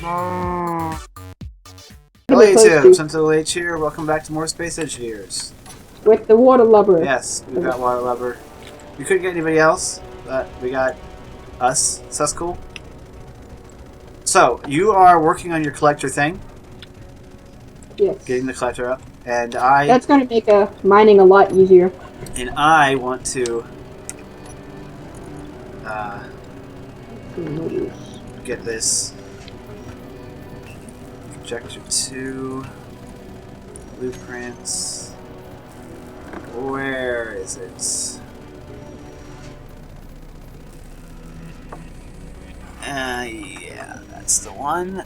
Hello YouTube, SentinalhMC here. Welcome back to more Space Engineers. With the Waterlubber. Yes, we've got Waterlubber. We couldn't get anybody else, but we got us. So that's cool. So, you are working on your collector thing. Yes. Getting the collector up. And I... That's going to make mining a lot easier. And I want to... get this... Projector 2... Blueprints... Where is it? Yeah, that's the one.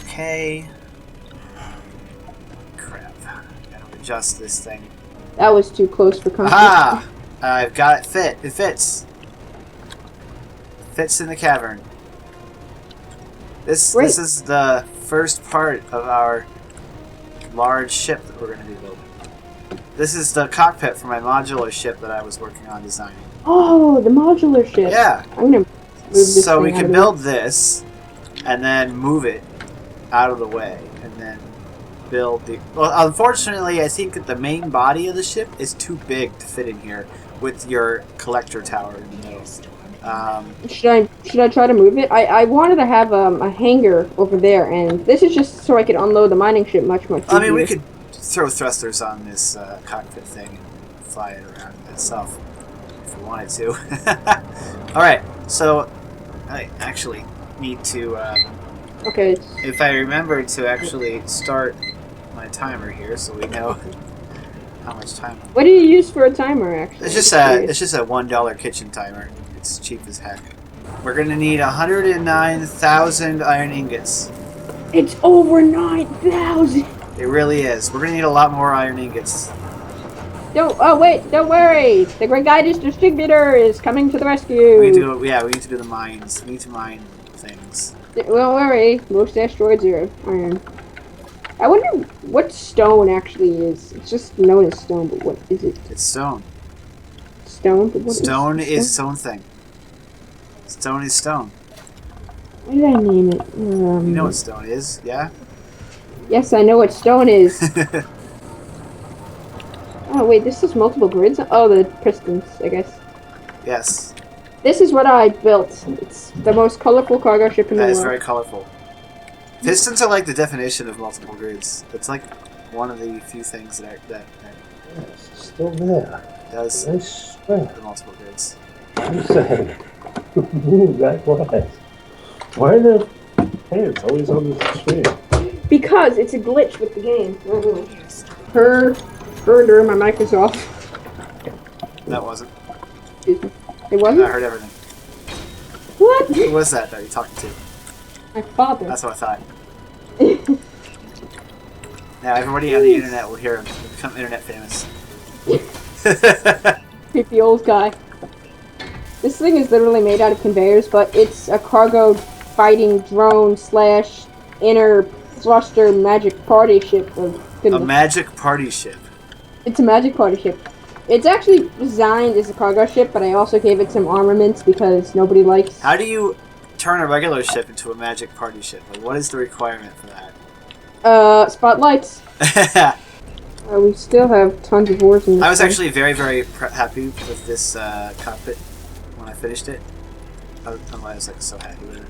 Okay. Crap. Gotta adjust this thing. That was too close for comfort. Aha! I've got it It fits. Fits in the cavern. This is the first part of our large ship that we're going to be building. This is the cockpit for my modular ship that I was working on designing. Oh, the modular ship. Yeah. I'm going to move this so thing we can build this and then move it out of the way and then build the... Well, unfortunately, I think that the main body of the ship is too big to fit in here with your collector tower in the middle. Should I try to move it? I wanted to have a hangar over there, and this is just so I could unload the mining ship much easier. I mean, we could throw thrusters on this cockpit thing and fly it around itself if we wanted to. Alright, so I actually need to... okay. If I remember to actually start my timer here so we know how much time... What do you use for a timer, actually? It's just a $1 kitchen timer. It's cheap as heck. We're gonna need 109,000 iron ingots. It's over 9,000! It really is. We're gonna need a lot more iron ingots. Don't worry! The Great Guidance Distributor is coming to the rescue! We need to do the mines. We need to mine things. Don't worry, most asteroids are iron. I wonder what stone actually is. It's just known as stone, but what is it? It's stone. Stone? But what stone is its own thing. Stone is stone. What did I name it? You know what stone is, yeah? Yes, I know what stone is. Oh, wait, this is multiple grids? Oh, the pistons, I guess. Yes. This is what I built. It's the most colorful cargo ship in the world. That is very colorful. Pistons are like the definition of multiple grids. It's like one of the few things that it's still there. Does Nice strength. the multiple grids. I'm saying, move that was. Why are the hands always on the screen? Because it's a glitch with the game. Herder, my mic is off. That wasn't. Excuse me. It wasn't? I heard everything. What? Who was that you're talking to? My father. That's what I thought. Now everybody on the internet will hear him. He'll become internet famous. Creepy old guy. This thing is literally made out of conveyors, but it's a cargo fighting drone / inner thruster magic party ship. A magic party ship. It's a magic party ship. It's actually designed as a cargo ship, but I also gave it some armaments because nobody likes... How do you turn a regular ship into a magic party ship? Like, what is the requirement for that? Spotlights. We still have tons of ores in this I was thing. actually very, very happy with this cockpit when I finished it. I was like so happy with it.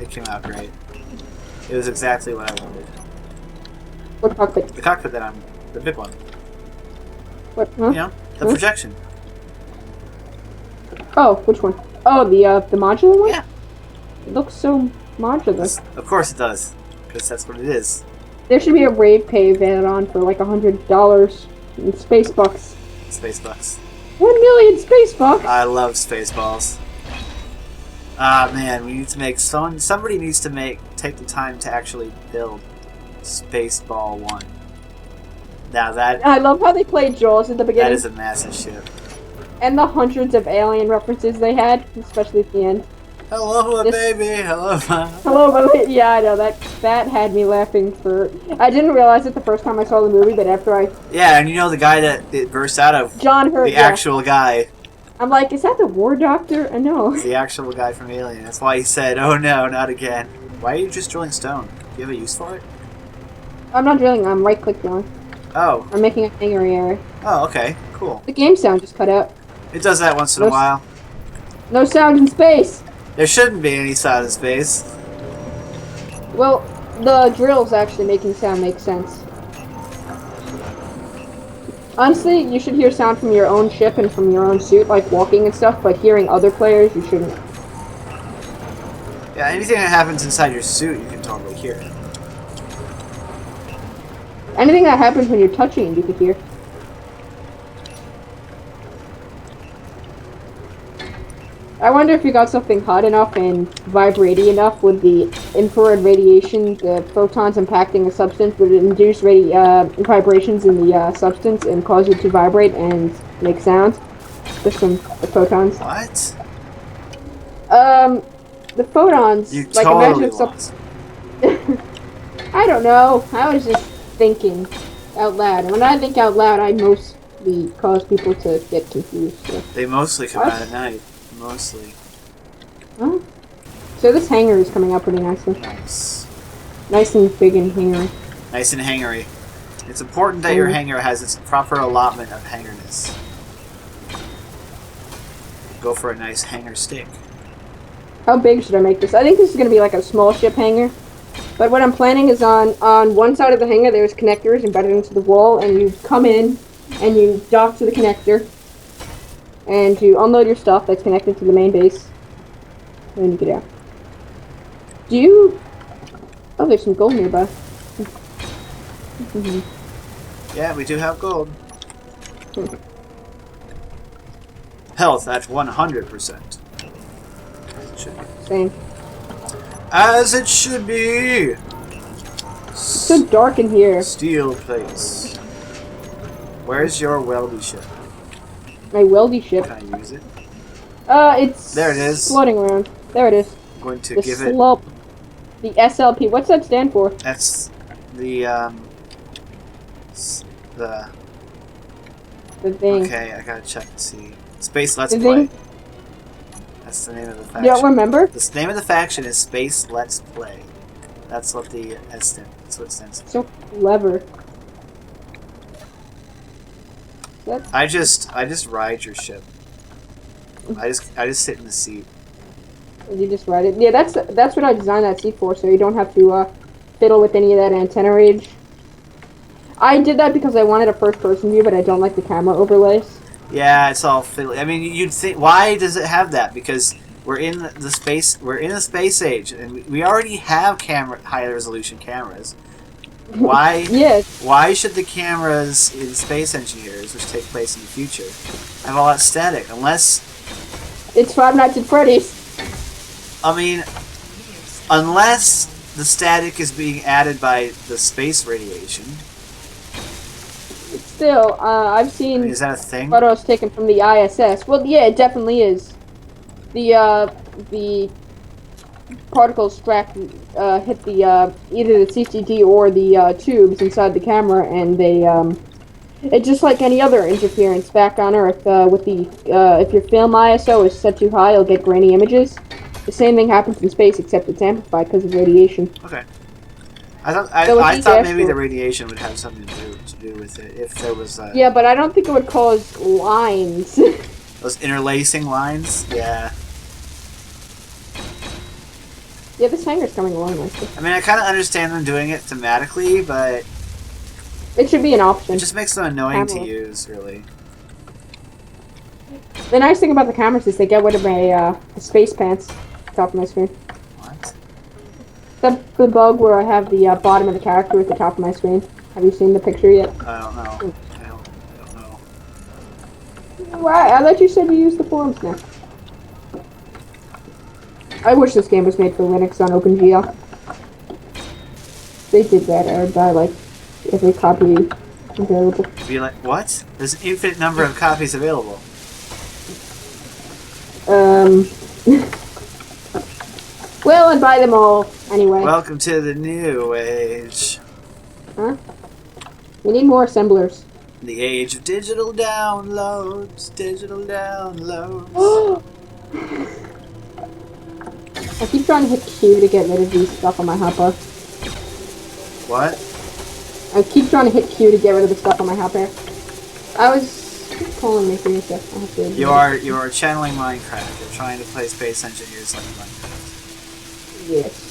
It came out great. It was exactly what I wanted. What cockpit? The cockpit that the big one. What? Huh? You know, the projection. Oh, which one? Oh, the modular one? Yeah. It looks so modular. Of course it does, because that's what it is. There should be a rave cave added on for like $100 in space bucks. Space bucks. 1 million space bucks. I love Spaceballs. Ah man, we need to make somebody needs to take the time to actually build Spaceball 1. Now that I love how they played Jaws at the beginning. that is a massive ship. And the hundreds of alien references they had, especially at the end. Hello, baby. Hello, Mom. Hello, baby. Yeah, I know that had me laughing for. I didn't realize it the first time I saw the movie, but after I. Yeah, and you know the guy that it burst out of. John Hurt. The actual guy. I'm like, is that the War Doctor? I know. It's the actual guy from Alien. That's why he said, "Oh no, not again." Why are you just drilling stone? Do you have a use for it? I'm not drilling. I'm right-click drilling. Oh. I'm making a hangar area. Oh, okay. Cool. The game sound just cut out. It does that once in a while. No sound in space. There shouldn't be any sound in space. Well, the drill's actually making sound make sense. Honestly, you should hear sound from your own ship and from your own suit, like walking and stuff, but hearing other players, you shouldn't. Yeah, anything that happens inside your suit, you can totally hear it. Anything that happens when you're touching it, you could hear. I wonder if you got something hot enough and vibrating enough with the infrared radiation, the photons impacting a substance, would it induce vibrations in the substance and cause it to vibrate and make sound? Just from the photons. What? The photons. You like totally imagine if lost. I don't know. I was just thinking out loud. And when I think out loud, I mostly cause people to get confused. So. They mostly come out at night. Mostly. Huh? So this hangar is coming out pretty nicely. Nice. Nice and big and hangery. Nice and hangery. It's important that your hangar has its proper allotment of hangerness. Go for a nice hangar stick. How big should I make this? I think this is going to be like a small ship hangar. But what I'm planning is on one side of the hangar there's connectors embedded into the wall, and you come in and you dock to the connector. And you unload your stuff that's connected to the main base. And then you get out. Do you... Oh, there's some gold nearby. Yeah, we do have gold. Health at 100%. Same. As it should be! It's so dark in here. Steel plates. Where's your weldy ship? My weldy ship. Can I use it? It's... There it is. Floating around. There it is. I'm going to The give slope. The SLP. What's that stand for? That's the, The thing. Okay, I gotta check to see. Space Let's The Play. thing? That's the name of the faction. You don't remember? The name of the faction is Space Let's Play. That's what the that's what it stands for. So clever. I just ride your ship. I just sit in the seat. You just ride it. Yeah, that's what I designed that seat for, so you don't have to fiddle with any of that antenna range. I did that because I wanted a first-person view, but I don't like the camera overlays. Yeah, it's all fiddly. I mean, you'd think, why does it have that? Because we're in the space age, and we already have high-resolution cameras. Why? Yes. Why should the cameras in Space Engineers, which take place in the future, have all that static? Unless it's Five Nights at Freddy's. I mean, unless the static is being added by the space radiation. Still, I've seen Is that a thing? photos taken from the ISS. Well, yeah, it definitely is. The particles hit the either the CCD or the tubes inside the camera, and they it's just like any other interference back on Earth. With the if your film ISO is set too high, you'll get grainy images. The same thing happens in space, except it's amplified because of radiation. Okay. I thought maybe the radiation would have something to do with it if there was. Yeah, but I don't think it would cause lines. Those interlacing lines, yeah. Yeah, this hangar's coming along nicely. I mean, I kind of understand them doing it thematically, but it should be an option. It just makes them annoying to use, really. The nice thing about the cameras is they get rid of my the space pants top of my screen. What? The bug where I have the bottom of the character at the top of my screen. Have you seen the picture yet? I don't know. I don't know. Why? I thought you said you use the forums now. I wish this game was made for Linux on OpenGL. They did that, I would buy like every copy available. Be like, what? There's an infinite number of copies available. Well, I'd buy them all anyway. Welcome to the new age. Huh? We need more assemblers. The age of digital downloads. Digital downloads. I keep trying to hit Q to get rid of these stuff on my hotbar. What? I keep trying to hit Q to get rid of the stuff on my hotbar. I was calling me for your stuff. I have to You are channeling Minecraft. You're trying to play Space Engineers like Minecraft. Yes.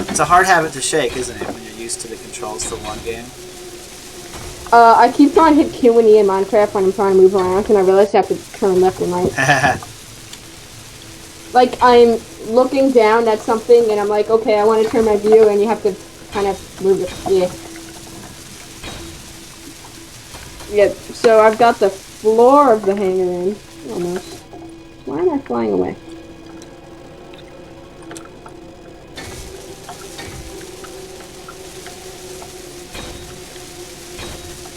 It's a hard habit to shake, isn't it, when you're used to the controls for one game? I keep trying to hit Q and E in Minecraft when I'm trying to move around, and I realize I have to turn left and right. Like, I'm looking down at something, and I'm like, okay, I want to turn my view, and you have to kind of move it. Yeah. Yeah, so I've got the floor of the hangar in, almost. Why am I flying away?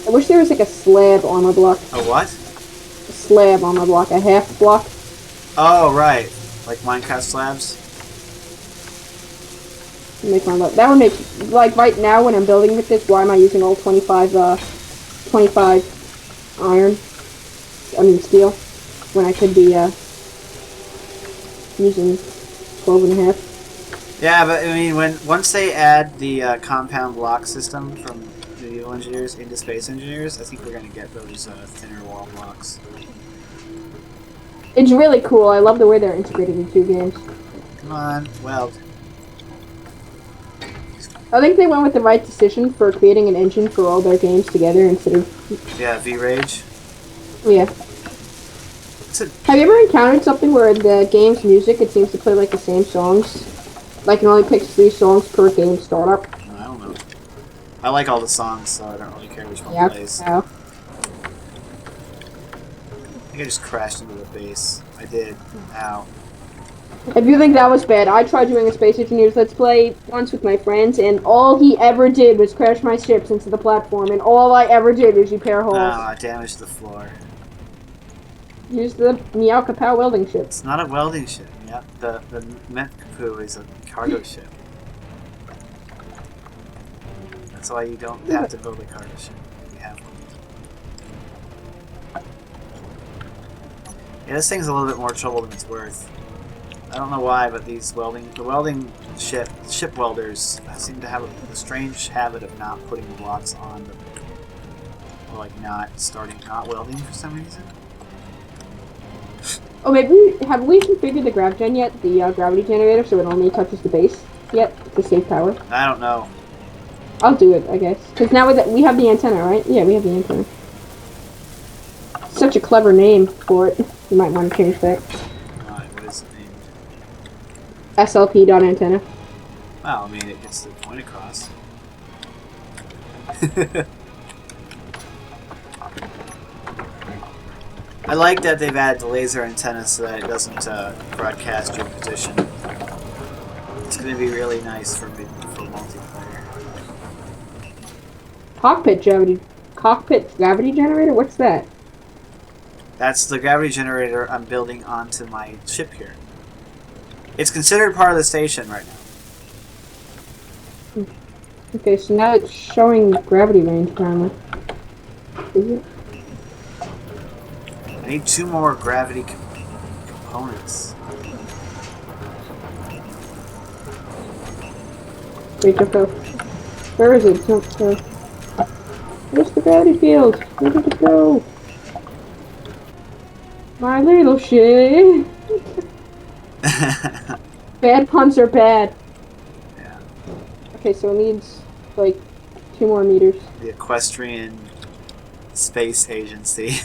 I wish there was like a slab armor block. A what? A slab armor block, a half block. Oh, right. Like Minecraft slabs? Make my look. That would make, like, right now when I'm building with this, why am I using all 25 iron? I mean steel. When I could be, using 12 and a half. Yeah, but I mean, once they add the compound block system from medieval engineers into Space Engineers, I think we're going to get those thinner wall blocks. It's really cool. I love the way they're integrated in 2 games. Come on, weld. I think they went with the right decision for creating an engine for all their games together instead of... Yeah, V-Rage. Yeah. Have you ever encountered something where the game's music, it seems to play like the same songs? Like it only picks 3 songs per game startup? I don't know. I like all the songs, so I don't really care which one plays. Yeah. I think I just crashed into the base. I did. Ow. If you think that was bad, I tried doing a Space Engineers Let's Play once with my friends, and all he ever did was crash my ships into the platform, and all I ever did was repair holes. Ah, I damaged the floor. Use the Meow Kapow welding ship. It's not a welding ship. Yeah, the Metcapoo is a cargo ship. That's why you don't have to build a cargo ship. You have one. Yeah, this thing's a little bit more trouble than it's worth. I don't know why, but the welding ship welders seem to have a strange habit of not putting the blocks on them. Or like not welding for some reason. Oh, maybe, have we configured the grav gen yet? The gravity generator, so it only touches the base yet to save power? I don't know. I'll do it, I guess. Because now we have the antenna, right? Yeah, we have the antenna. Such a clever name for it. You might want to change that. What is it named? SLP.antenna. Well, I mean, it gets the point across. I like that they've added the laser antenna so that it doesn't broadcast your position. It's going to be really nice for multiplayer. Cockpit gravity generator? What's that? That's the gravity generator I'm building onto my ship here. It's considered part of the station right now. Okay, so now it's showing gravity range apparently. Is it? I need 2 more gravity components. Wait, go. Where is it? Where's the gravity field? Where did it go? My little shit. Bad puns are bad. Yeah. Okay, so it needs like 2 more meters. The Equestrian Space Agency.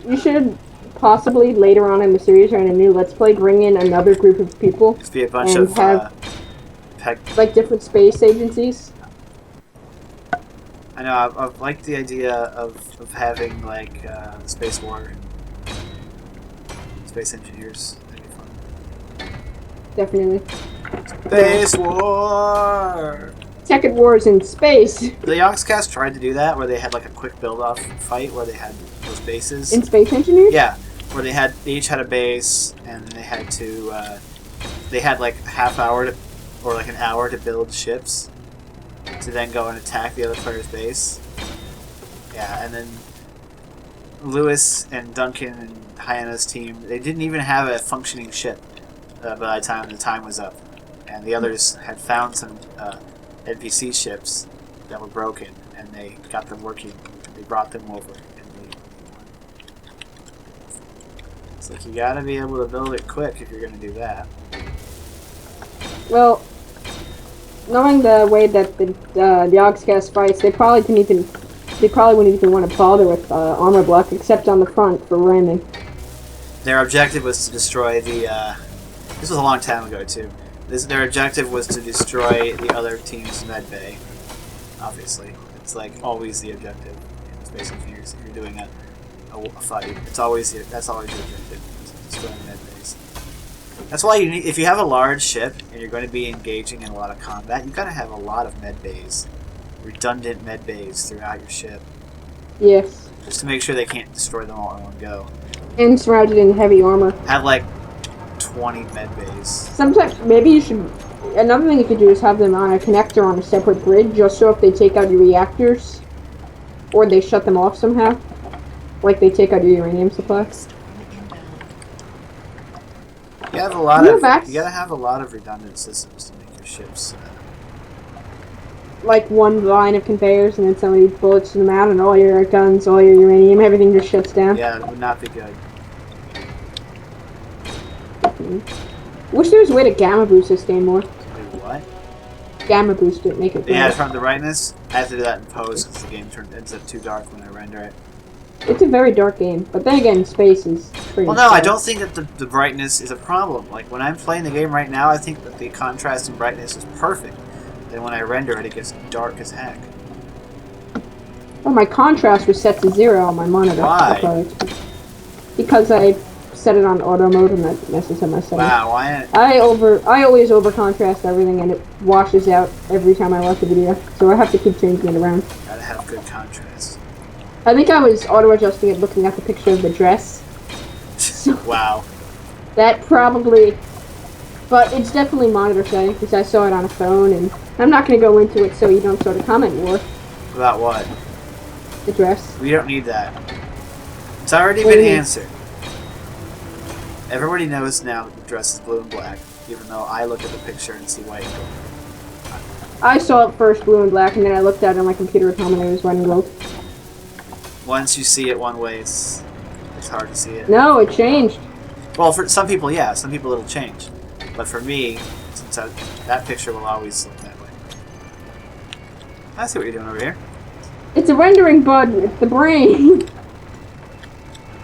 You should possibly later on in the series or in a new Let's Play bring in another group of people. Just be a bunch and of have like different space agencies. I know. I've liked the idea of having like Space War, Space Engineers. That'd be fun. Definitely. Space War. Second Wars in space. The Yogscast tried to do that, where they had like a quick build-off fight, where they had those bases. In Space Engineers? Yeah, where they each had a base, and they had to they had like a half hour to, or like an hour to build ships to then go and attack the other player's base. Yeah, and then Lewis and Duncan and Hyena's team, they didn't even have a functioning ship by the time was up. And the others had found some NPC ships that were broken, and they got them working. They brought them over, and they won. It's like, you gotta be able to build it quick if you're gonna do that. Well, knowing the way that the Yogscast fights, they probably wouldn't even want to bother with armor block except on the front for ramming. Their objective was to destroy the. This was a long time ago too. Their objective was to destroy the other team's med bay. Obviously, it's like always the objective in Space Engineers. If you're doing a fight, that's always the objective. Destroy the med bays. That's why you need, if you have a large ship and you're going to be engaging in a lot of combat, you've got to have a lot of med bays, redundant med bays throughout your ship. Yes. Just to make sure they can't destroy them all in one go. And surrounded in heavy armor. Have like 20 med bays. Sometimes, maybe you should. Another thing you could do is have them on a connector on a separate grid, just so if they take out your reactors, or they shut them off somehow, like they take out your uranium supplies. You have a lot of. You gotta have a lot of redundant systems to make your ships. Like one line of conveyors, and then somebody bullets them out, and all your guns, all your uranium, everything just shuts down. Yeah, it would not be good. Wish there was a way to gamma boost this game more. Wait, what? Gamma boost it, make it bright. Yeah, from the brightness. I have to do that in post because the game ends up too dark when I render it. It's a very dark game, but then again, space is pretty. Well, no, I don't think that the brightness is a problem. Like when I'm playing the game right now, I think that the contrast and brightness is perfect. Then when I render it, it gets dark as heck. Well, my contrast was set to 0 on my monitor. Why? Because I set it on auto mode and that messes up my settings. Wow, why? I always over contrast everything and it washes out every time I watch the video, so I have to keep changing it around. Gotta have good contrast. I think I was auto adjusting it looking at the picture of the dress. So Wow. that probably, but it's definitely monitor setting because I saw it on a phone, and I'm not going to go into it so you don't start a comment war. About what? The dress. We don't need that. It's already What do been you mean? answered. Everybody knows now that the dress is blue and black, even though I look at the picture and see white and gold. I saw it first blue and black, and then I looked at it on my computer at home and it was white and gold. Once you see it one way, it's hard to see it. No, it changed. Well, for some people, yeah. Some people it'll change. But for me, since that picture will always look that way. I see what you're doing over here. It's a rendering bug. It's the brain.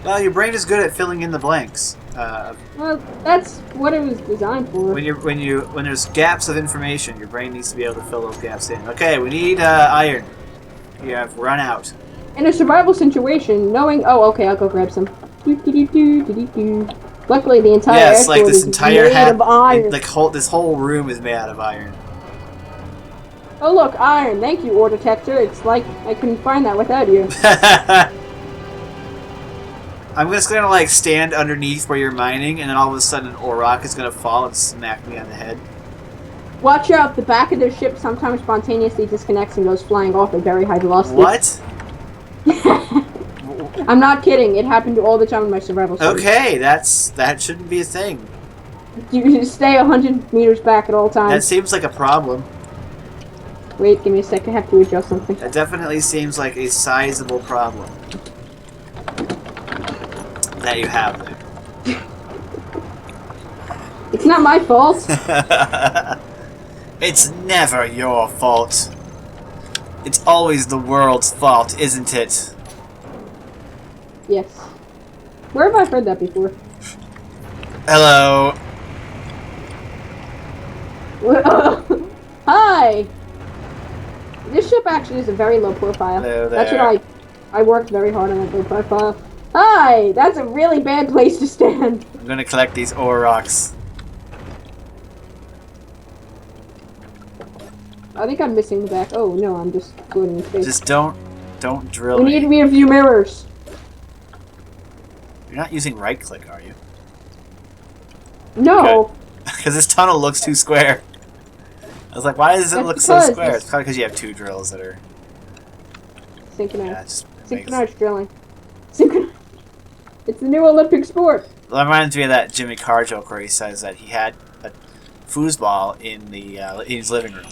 Well, your brain is good at filling in the blanks. Well, that's what it was designed for. When there's gaps of information, your brain needs to be able to fill those gaps in. Okay, we need iron. You have run out. In a survival situation, knowing, oh, okay, I'll go grab some. Luckily, the entire Yes, like airport this is entire made of iron. this whole room is made out of iron. Oh, look, iron. Thank you, Ore Detector. It's like I couldn't find that without you. I'm just gonna like stand underneath where you're mining, and then all of a sudden an ore rock is gonna fall and smack me on the head. Watch out, the back of their ship sometimes spontaneously disconnects and goes flying off at very high velocity. What? I'm not kidding. It happened all the time in my survival series. Okay, that shouldn't be a thing. You stay 100 meters back at all That times. seems like a problem. Wait, give me a sec. I have to adjust something. That definitely seems like a sizable problem that you have there. It's not my fault. It's never your fault. It's always the world's fault, isn't it? Yes. Where have I heard that before? Hello. Hi! This ship actually is a very low profile. Hello That's there. what I worked very hard on that low profile. Hi! That's a really bad place to stand. I'm gonna collect these ore rocks. I think I'm missing the back. Oh no, I'm just floating in space. Just don't drill We me. need rear view mirrors. You're not using right click, are you? No. Because this tunnel looks too square. I was like, why does it That's look so because square? it's- It's probably because you have 2 drills that are... Synchronized. Yeah, it just makes... Synchronized drilling. Synchronized. It's the new Olympic sport. That reminds me of that Jimmy Carr joke where he says that he had a foosball in his living room,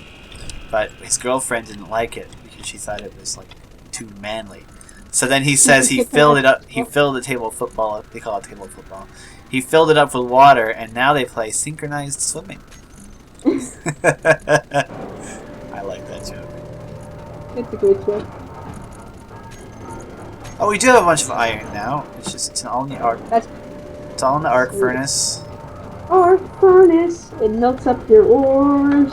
but his girlfriend didn't like it because she thought it was like too manly. So then he says he filled it up. He filled the table of football up. They call it table of football. He filled it up with water, and now they play synchronized swimming. I like that joke. It's a great joke. Oh, we do have a bunch of iron now. It's all in the arc. It's all in the arc furnace. Arc furnace, it melts up your ores.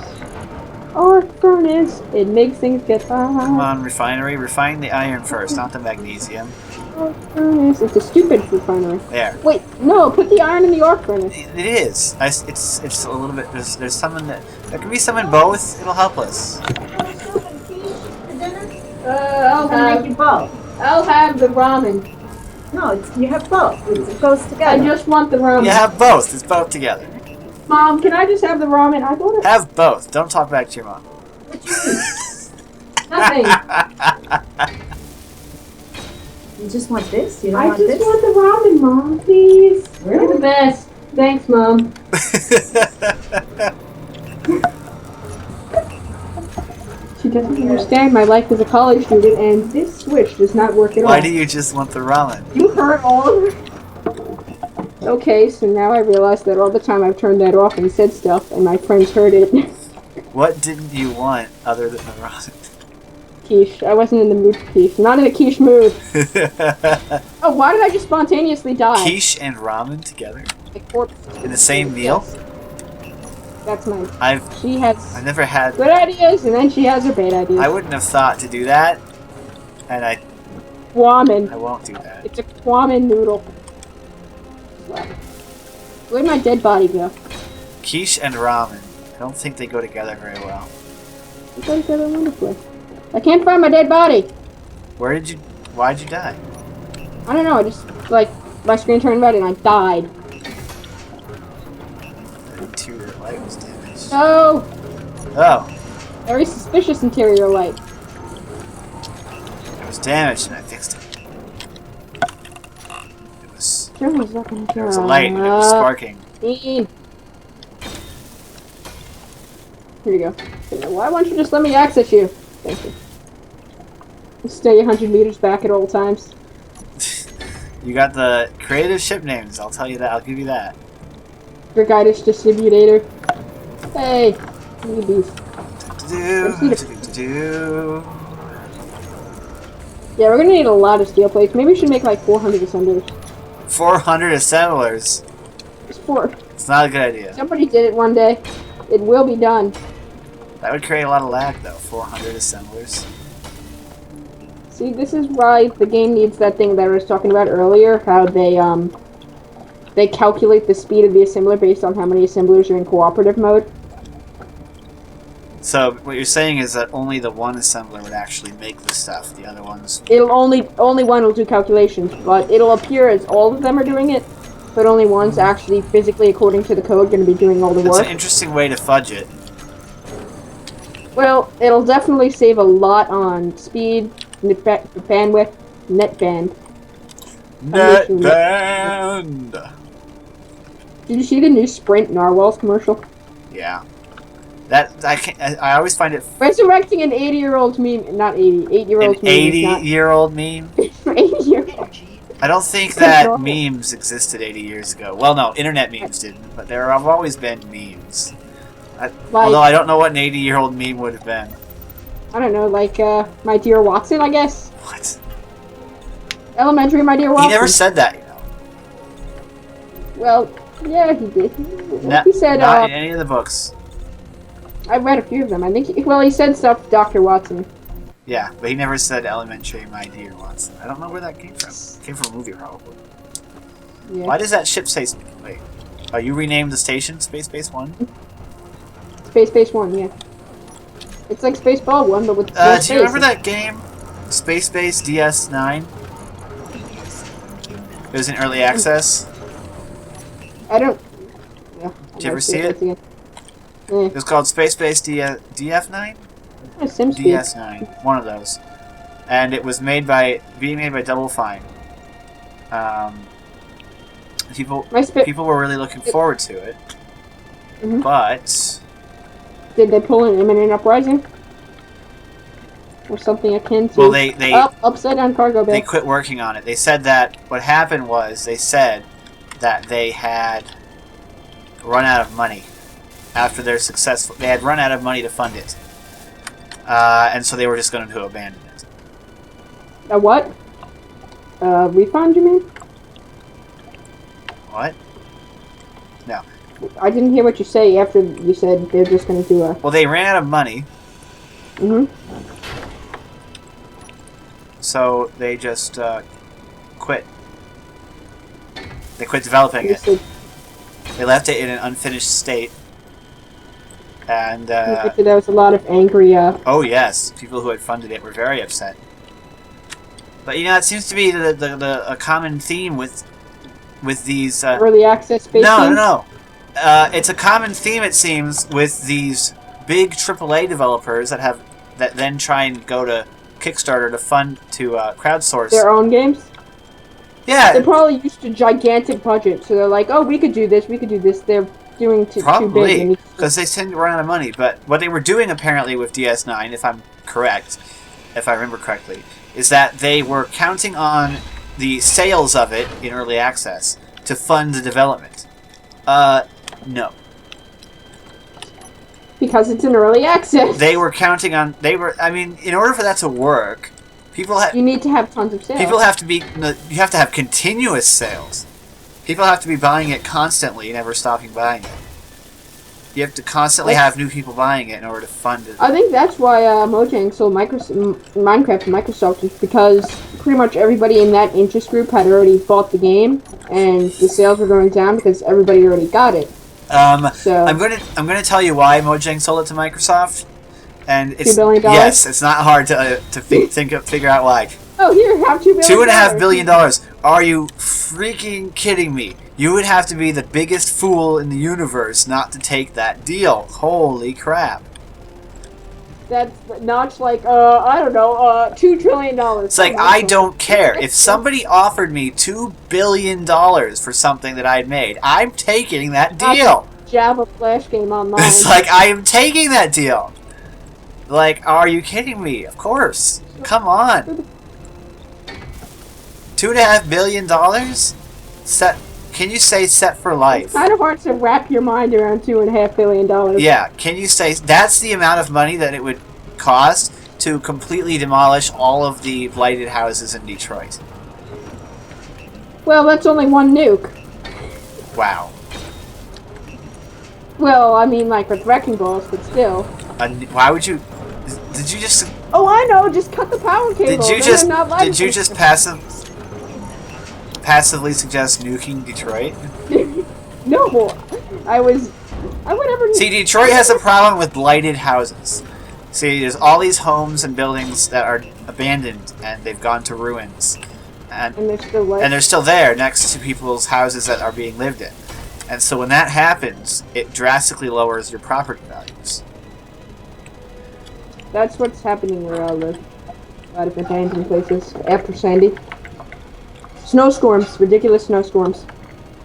Arc furnace, it makes things get hot. Come on, refinery. Refine the iron first, not the magnesium. Arc furnace, it's a stupid refinery. There. Wait, no, put the iron in the arc furnace. It is. It's a little bit. There's some in there. There can be some in both. It'll help us. I'll have the ramen. No, you have both. It goes I together. just want the ramen. You have both. It's both together. Mom, can I just have the ramen? I thought it. Have both. Don't talk back to your mom. Nothing. You just want this? You don't I want just this? want the ramen, Mom, please. Really? You're the best. Thanks, Mom. She doesn't understand my life as a college student, and this switch does not work at all. Why do you just want the ramen? You heard all of it. Okay, so now I realize that all the time I've turned that off and said stuff, and my friends heard it. What didn't you want other than the ramen? Quiche. I wasn't in the mood for quiche. Not in the quiche mood. Oh, why did I just spontaneously die? Quiche and ramen together A corpse. in the same meal? Yes. That's nice. I've She has never had. good ideas, and then she has her bad ideas. I wouldn't have thought to do that, and I Ramen. won't do that. It's a ramen noodle. Where'd my dead body go? Quiche and ramen. I don't think they go together very well. They go together wonderfully. I can't find my dead body. Why'd you die? I don't know. I just like my screen turned red and I died. The interior light was damaged. No. Oh, Very suspicious interior light. it was damaged and I fixed it. It was. There was a light and it was sparking. Mean. Here you go. Why won't you just let me access you? Thank you. Stay 100 meters back at all times. You got the creative ship names. I'll tell you that. I'll give you that. Your guidance distributor. Hey, look at these. Do. Yeah, we're gonna need a lot of steel plates. Maybe we should make like 400 assemblers. 400 assemblers. Just 4. It's not a good idea. Somebody did it one day. It will be done. That would create a lot of lag, though. 400 assemblers. See, this is why the game needs that thing that I was talking about earlier. How they calculate the speed of the assembler based on how many assemblers are in cooperative mode. So what you're saying is that only the one assembler would actually make the stuff. The other ones. It'll only one will do calculations, but it'll appear as all of them are doing it, but only one's actually physically, according to the code, going to be doing all the That's work. an interesting way to fudge it. Well, it'll definitely save a lot on speed, bandwidth, net band. Net band. Did you see the new Sprint Narwhals commercial? Yeah. That I always find it. Resurrecting an 80-year-old meme, not 80, 8-year-old An meme. 80-year-old meme. 80-year-old. I don't think that memes existed 80 years ago. Well, no, internet memes didn't, but there have always been memes. Although I don't know what an 80-year-old meme would have been. I don't know, like, My Dear Watson, I guess? What? Elementary, My Dear Watson. He never said that, you know. Well, yeah, he did. He said, not in any of the books. I read a few of them. I think, he said stuff, Dr. Watson. Yeah, but he never said elementary, my dear Watson. I don't know where that came from. It came from a movie, probably. Yeah. Why does that ship say... Wait. Oh, you renamed the station Space Base 1? Space Base 1, yeah. It's like Spaceball 1, but with Do you remember that game? Space Base DS9? It was in early access. I don't... Yeah, Did you ever see it? It was called Space Base DF9? SimSpeed. DS9, one of those. And it was being made by Double Fine. People were really looking forward to it. Mm-hmm. But... Did they pull an imminent uprising? Or something akin to... Well, they upside down cargo bay. They quit working on it. They said that what happened was they said that they had run out of money after their successful. They had run out of money to fund it, and so they were just going to abandon it. A what? Refund? You mean? What? No. I didn't hear what you say after you said they're just going to do a... Well, they ran out of money. Mm-hmm. So they just quit. They quit developing it. They left it in an unfinished state. And there was a lot of angry... Oh yes, people who had funded it were very upset. But you know, it seems to be a common theme with these... early access space games? No. It's a common theme, it seems, with these big AAA developers that then try and go to Kickstarter to crowdsource their own games. Yeah, they're probably used to gigantic budgets, so they're like, "Oh, we could do this. They're doing too big. Because they tend to run out of money. But what they were doing apparently with DS9, if I remember correctly, is that they were counting on the sales of it in early access to fund the development. No. Because it's in early access. They were counting on... I mean, in order for that to work, you need to have tons of sales. You have to have continuous sales. People have to be buying it constantly, never stopping buying it. You have to constantly have new people buying it in order to fund it. I think that's why Mojang sold Minecraft to Microsoft, is because pretty much everybody in that interest group had already bought the game, and the sales were going down because everybody already got it. So I'm gonna tell you why Mojang sold it to Microsoft, and it's $2 billion? Yes, it's not hard to figure out why. Oh, here, have $2 billion. $2.5 billion. Are you freaking kidding me? You would have to be the biggest fool in the universe not to take that deal. Holy crap! That's not like I don't know, $2 trillion. It's like, I don't care if somebody offered me $2 billion for something that I'd made. I'm taking that deal. Java Flash game online. It's like, I am taking that deal. Like, are you kidding me? Of course. Come on. $2.5 billion? Can you say set for life? It's kind of hard to wrap your mind around $2.5 billion. Yeah, can you say that's the amount of money that it would cost to completely demolish all of the blighted houses in Detroit? Well, that's only one nuke. Wow. Well, I mean, like with wrecking balls, but still. Why would you? Did you just? Oh, I know. Just cut the power cable. Did you just passively suggest nuking Detroit? No, I would never. See, Detroit has a problem with blighted houses. See, there's all these homes and buildings that are abandoned and they've gone to ruins, and they're still there next to people's houses that are being lived in. And so when that happens, it drastically lowers your property values. That's what's happening where I live. A lot of abandoned places after Sandy. Snowstorms, ridiculous snowstorms.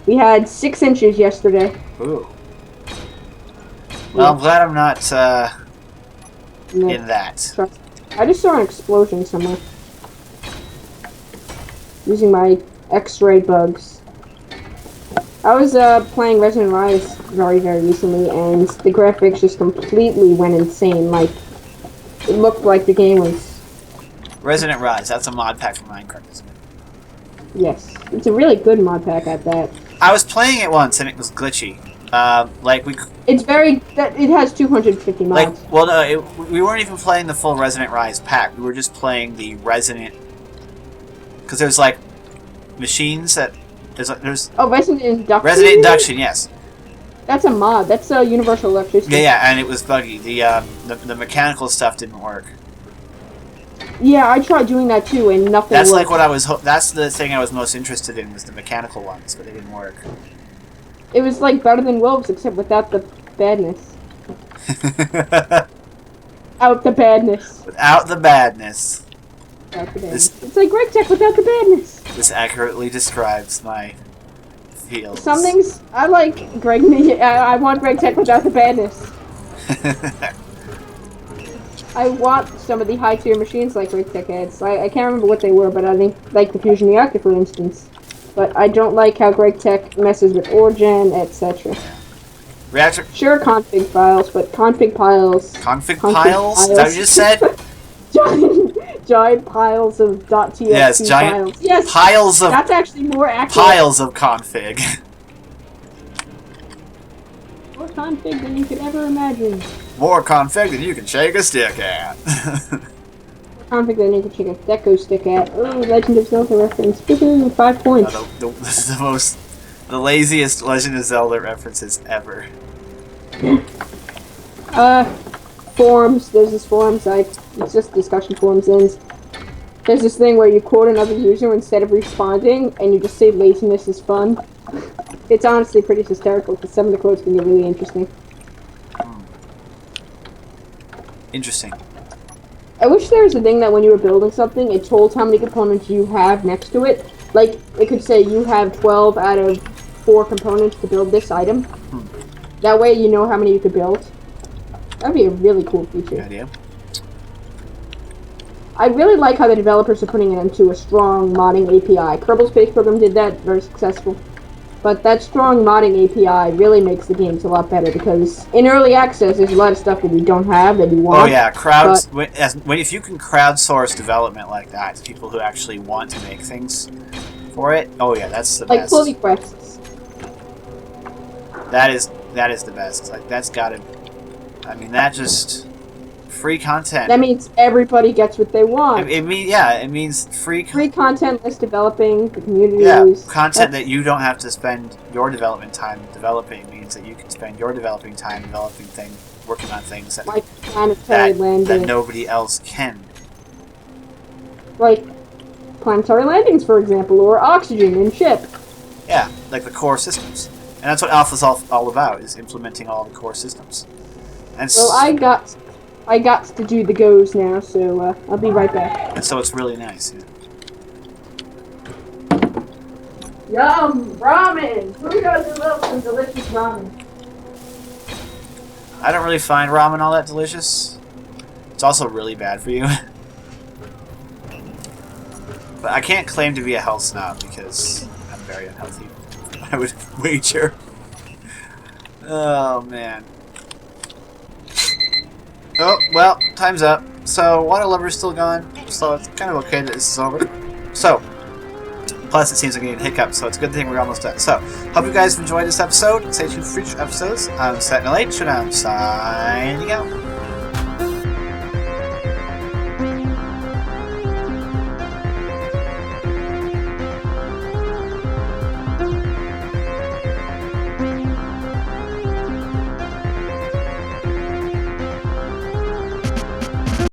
We had 6 inches yesterday. Ooh. Well, I'm glad I'm not in that. I just saw an explosion somewhere. Using my X-ray bugs. I was playing Resident Rise very, very recently, and the graphics just completely went insane. Like, it looked like the game was... Resident Rise, that's a mod pack for Minecraft, isn't it? Yes. It's a really good mod pack at that. I was playing it once, and it was glitchy. It's very... It has 250 mods. We weren't even playing the full Resident Rise pack. We were just playing the Resident... Because there's, like, machines that... There's Resident Induction? Resident Induction, yes. That's a mod. That's a universal electricity. Yeah, and it was buggy. The mechanical stuff didn't work. Yeah, I tried doing that too, and nothing That's worked. like what I was... That's the thing I was most interested in, was the mechanical ones, but they didn't work. It was like better than Wolves, except without the badness. Out the badness. Without the badness. Without the badness. It's like Greg Tech without the badness. This accurately describes my feels. Some things I like Greg. I want Greg Tech without the badness. I want some of the high tier machines like Greg Tech heads. I can't remember what they were, but I think like the fusion reactor, for instance. But I don't like how Greg Tech messes with origin, etc. Reactor. Sure, config files, but config piles. Config piles? Is that what you just said? giant piles of .txt yes, giant files. Yes, piles of. That's actually more accurate. Piles of config. More config than you could ever imagine. More config than you can shake a stick at. More config than you can shake a deco stick at. Oh, Legend of Zelda reference. 5 points. This is the laziest Legend of Zelda references ever. Forums. There's this forum site. It's just discussion forums ends. There's this thing where you quote another user instead of responding, and you just say laziness is fun. It's honestly pretty hysterical because some of the quotes can get really interesting. Interesting. I wish there was a thing that when you were building something, it told how many components you have next to it. Like, it could say you have 12 out of 4 components to build this item. That way you know how many you could build. That'd be a really cool feature. Good idea. I really like how the developers are putting it into a strong modding API. Kerbal Space Program did that, very successful. But that strong modding API really makes the games a lot better because in early access there's a lot of stuff that you don't have that you want. Oh yeah, if you can crowdsource development like that, people who actually want to make things for it. Oh yeah, that's the best. Like pull requests. That is the best. Like that's gotta. I mean, that just free content. That means everybody gets what they want. It means free content less developing, the community. Yeah, content that you don't have to spend your development time developing means that you can spend your developing time developing things, working on things that like planetary landings that nobody else can. Like planetary landings, for example, or oxygen in ship. Yeah, like the core systems, and that's what Alpha's all about, is implementing all the core systems. And well, I got to do the goes now, so I'll be right back. And so it's really nice. Yeah. Yum! Ramen! Who doesn't love some delicious ramen? I don't really find ramen all that delicious. It's also really bad for you. But I can't claim to be a health snob because I'm very unhealthy. I would wager. Oh, man. Oh, well, time's up. So, Waterlubber's still gone, so it's kind of okay that this is over. So, plus it seems like getting a hiccup, so it's a good thing we're almost done. So, hope you guys enjoyed this episode. Stay tuned for future episodes. I'm SentinalhMC, and I'm signing out.